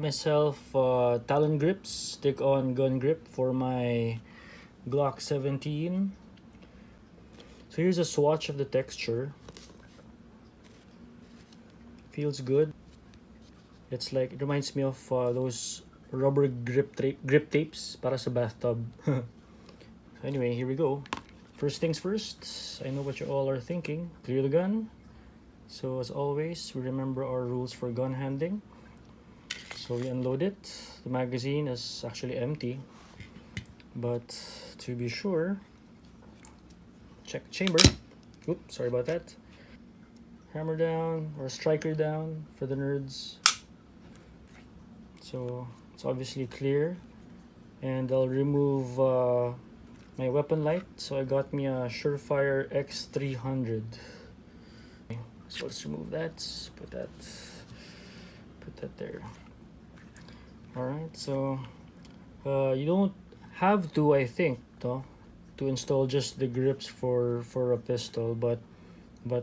myself Talon grips, stick-on gun grip for my Glock 17. So here's a swatch of the texture. Feels good. It's like, it reminds me of those rubber grip tapes para sa bathtub. So anyway, here we go. First things first, I know what you all are thinking. Clear the gun. So as always, we remember our rules for gun handling. So we unload it. The magazine is actually empty, but to be sure, check chamber. Oops, sorry about that. Hammer down, or striker down for the nerds. So it's obviously clear, and I'll remove my weapon light. So I got me a Surefire X300. So let's remove that. Put that there. Alright, so you don't have to, I think, to install just the grips for a pistol, but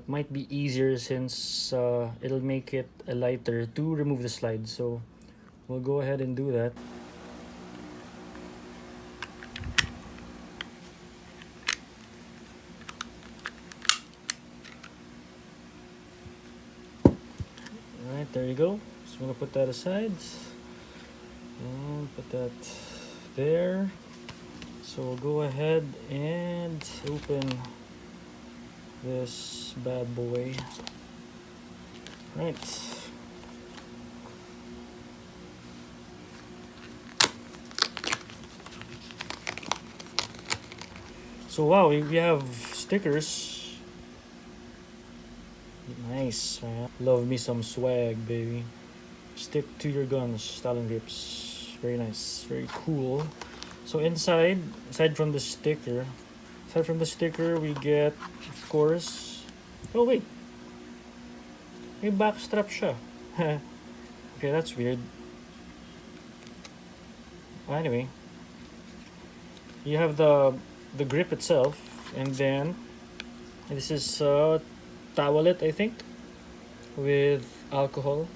might be easier since it'll make it lighter to remove the slide. So we'll go ahead and do that. Alright, there you go. So I'm gonna put that aside and put that there. So we'll go ahead and open this bad boy. Right. So wow, we have stickers. Nice, man. Love me some swag, baby. Stick to your guns, Talon grips. Very nice, very cool. So inside, aside from the sticker, we get, of course. Oh wait, may backstrap siya. Okay, that's weird. Anyway, you have the grip itself, and then this is towelette, I think, with alcohol.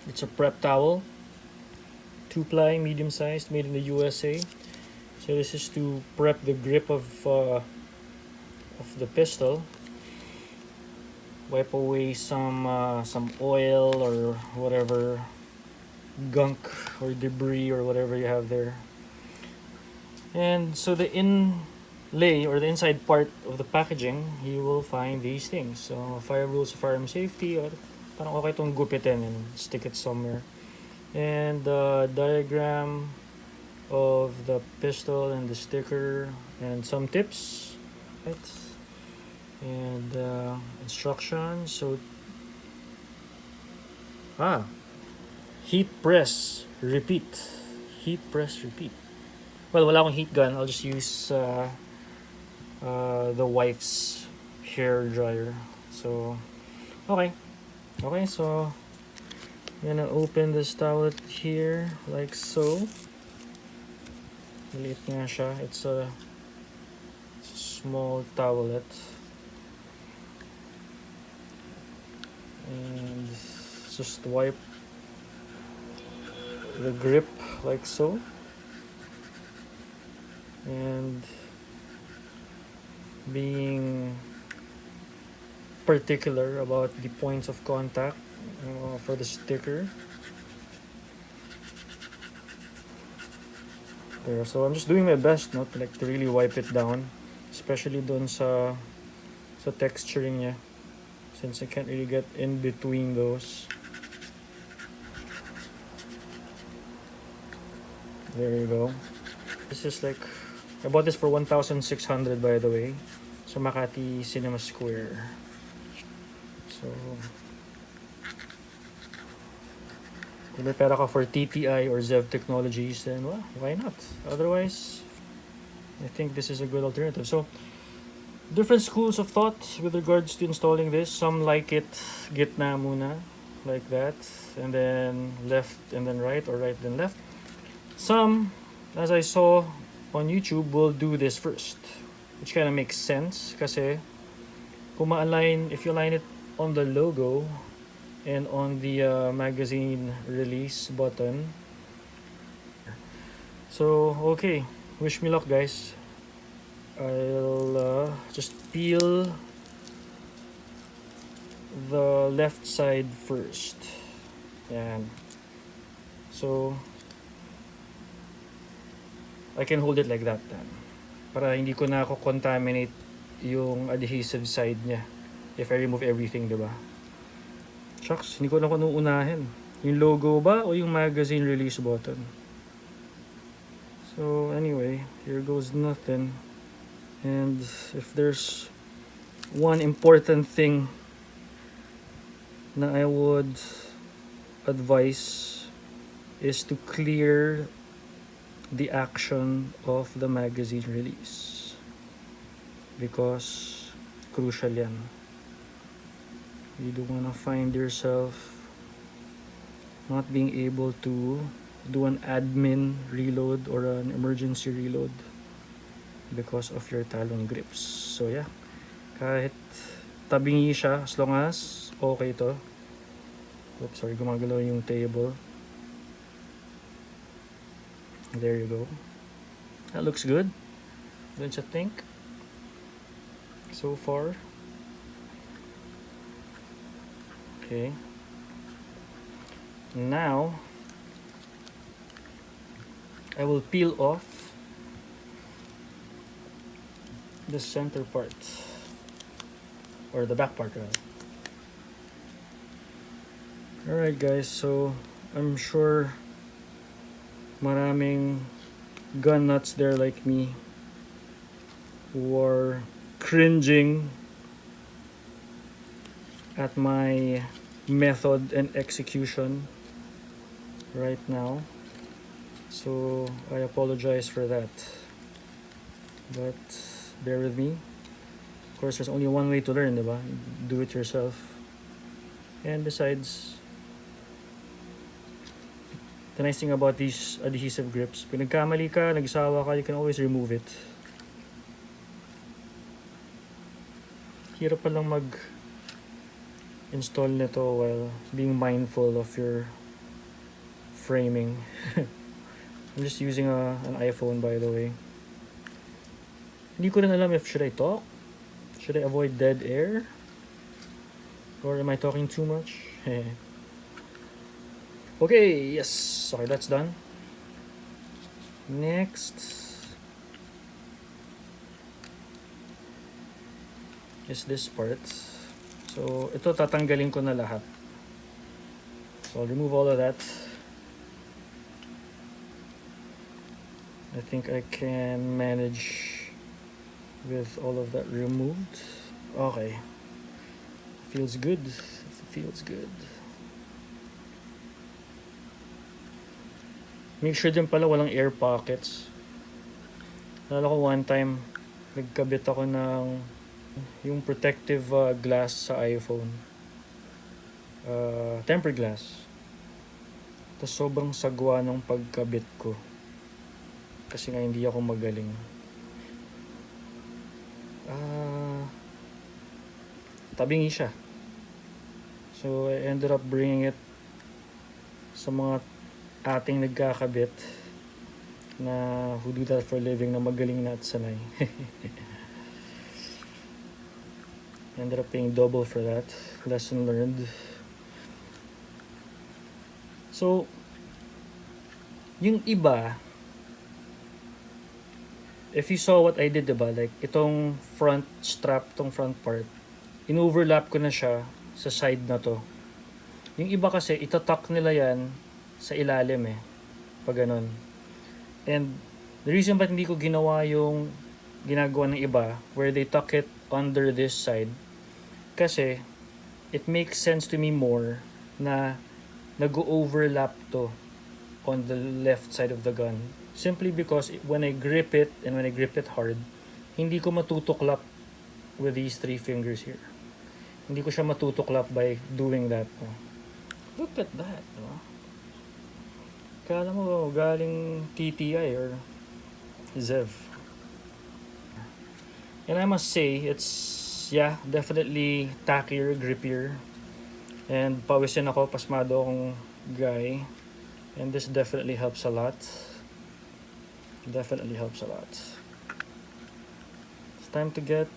It's a prep towel, 2-ply, medium-sized, made in the USA. So this is to prep the grip of the pistol. Wipe away some oil or whatever gunk or debris or whatever you have there. And so the inlay or the inside part of the packaging, you will find these things. So fire rules of firearm safety, or parang okay itong gupitin and stick it somewhere. And diagram of the pistol and the sticker and some tips, right? And instructions. So heat press repeat. Heat press repeat. Well, wala akong heat gun. I'll just use the wife's hair dryer. So okay, so I'm gonna open this towel here like so. Maliit nga siya. It's a small towelette. And just wipe the grip like so. And being particular about the points of contact for the sticker. There, so I'm just doing my best not to really wipe it down, especially dun sa texturing niya, since I can't really get in between those. There you go. This is like, I bought this for 1,600 by the way, sa Makati Cinema Square. So kung may pera ka for TTI or Zev Technologies, then well, why not? Otherwise, I think this is a good alternative. So different schools of thought with regards to installing this. Some like it gitna muna, like that, and then left and then right, or right then left. Some, as I saw on YouTube, will do this first, which kind of makes sense kasi kung ma-align, if you align it on the logo, and on the magazine release button. So okay, wish me luck, guys. I'll just peel the left side first. And so I can hold it like that then, para hindi ko na ako contaminate yung adhesive side niya if I remove everything, diba? Shucks, hindi ko na kung anong unahin. Yung logo ba o yung magazine release button? So anyway, here goes nothing. And if there's one important thing na I would advise is to clear the action of the magazine release, because crucial yan. You don't want to find yourself not being able to do an admin reload or an emergency reload because of your Talon grips. So yeah, kahit tabingi siya, as long as okay to. Oops, sorry, gumagalaw yung table. There you go. That looks good, don't you think? So far. Okay. Now I will peel off the center part, or the back part rather. Alright guys, so I'm sure maraming gun nuts there like me who are cringing at my method and execution right now. So I apologize for that, but bear with me. Of course, there's only one way to learn, diba? Do it yourself. And besides, the nice thing about these adhesive grips, pag nagkamali ka, nagsawa ka, you can always remove it. Hirap palang mag-install nito while being mindful of your framing. I'm just using an iPhone, by the way. Hindi ko rin alam if should I talk? Should I avoid dead air? Or am I talking too much? Okay, yes. Okay, that's done. Next is this part. So, ito tatanggalin ko na lahat. So, I'll remove all of that. I think I can manage with all of that removed. Okay. Feels good. Feels good. Make sure din pala walang air pockets. Nalala ko one time, nagkabit ako ng yung protective glass sa iPhone. Tempered glass. Tapos sobrang sagwa ng pagkabit ko. Kasi nga hindi ako magaling. Tabingi siya. So I ended up bringing it sa mga ating nagkakabit na who do that for a living, na magaling na at sanay. Ended up paying double for that. Lesson learned. So yung iba, if you saw what I did, diba? Like itong front strap, itong front part, in-overlap ko na siya sa side na to. Yung iba kasi itatak nila yan sa ilalim pag ganun. And the reason ba't hindi ko ginawa yung ginagawa ng iba, where they tuck it under this side, kasi it makes sense to me more na nag-overlap to on the left side of the gun. Simply because when I grip it, and when I grip it hard, hindi ko matutuklap with these three fingers here. Hindi ko siya matutuklap by doing that. Look at that, no? Kala mo galing TTI or Zev. And I must say, it's, yeah, definitely tackier, grippier. And pawisin ako, pasmado akong guy. And this definitely helps a lot. Definitely helps a lot. It's time to get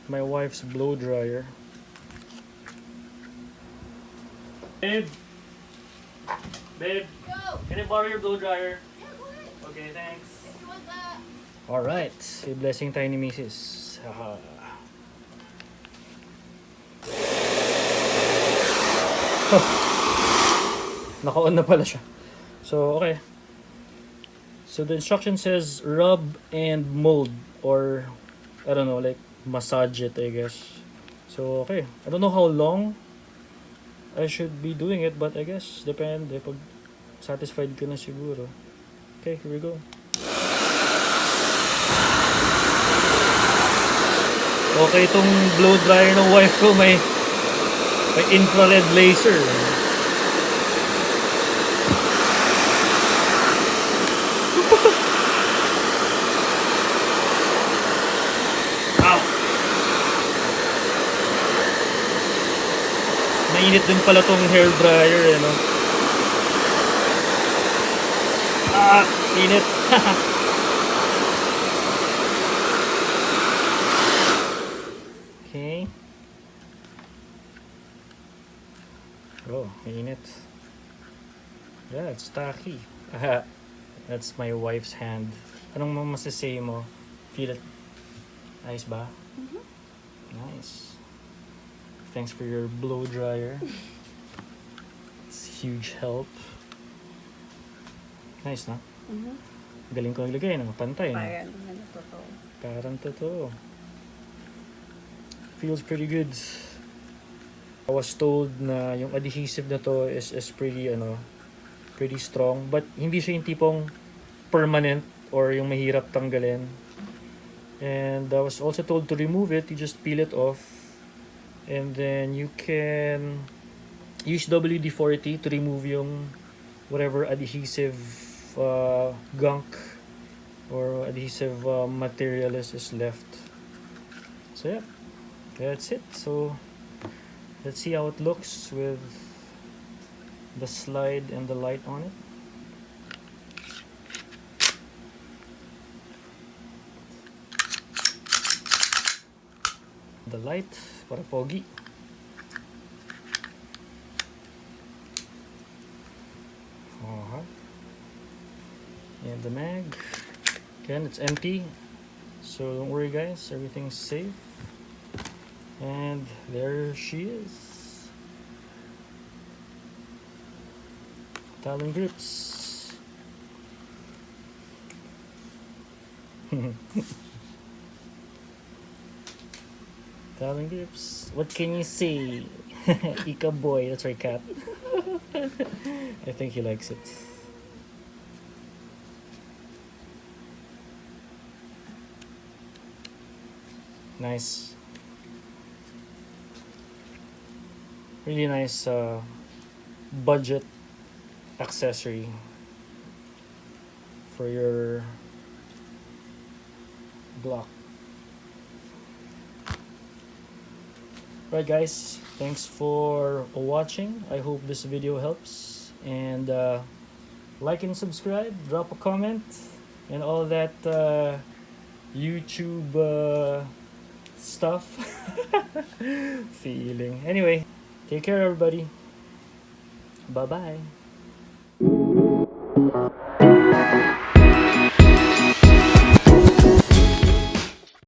my wife's blow dryer. Babe! Babe! Go! Can I borrow your blow dryer? Yeah, go ahead. Okay, thanks. If you want that. Alright, may blessing tayo ni Mrs. Haha. Naka-on na pala siya. So, okay. So, the instruction says rub and mold, or I don't know, like massage it, I guess. So, okay. I don't know how long I should be doing it, but I guess depende. Pag satisfied ka na siguro. Okay, here we go. Okay, itong blow dryer ng wife ko may infrared laser. Ow! Mainit din pala tong hair dryer, eh, no? Ah, init. Okay. Oh, mainit. Yeah, it's tacky. That's my wife's hand. Anong masasay mo? Feel it? Nice ba? Mm-hmm. Nice. Thanks for your blow dryer. It's huge help. Nice, no? Mm-hmm. Galing ko ilagay, no? Pantay, no? Parang ano totoo. Parang totoo. Feels pretty good. I was told na yung adhesive na to is pretty pretty strong, but hindi siya yung tipong permanent or yung mahirap tanggalin. And I was also told to remove it. You just peel it off, and then you can use WD-40 to remove yung whatever adhesive gunk or adhesive material is left. So yeah, that's it. So let's see how it looks with the slide and the light on it. The light para pogi. And the mag, again, it's empty, so don't worry guys, everything's safe. And there she is. Talon grips. Talon grips. What can you say? Ika boy, that's our cat. I think he likes it. Nice. Really nice budget accessory for your Glock. Right guys, thanks for watching. I hope this video helps, and like and subscribe, drop a comment, and all that YouTube stuff. Feeling. Anyway, take care everybody. Bye bye.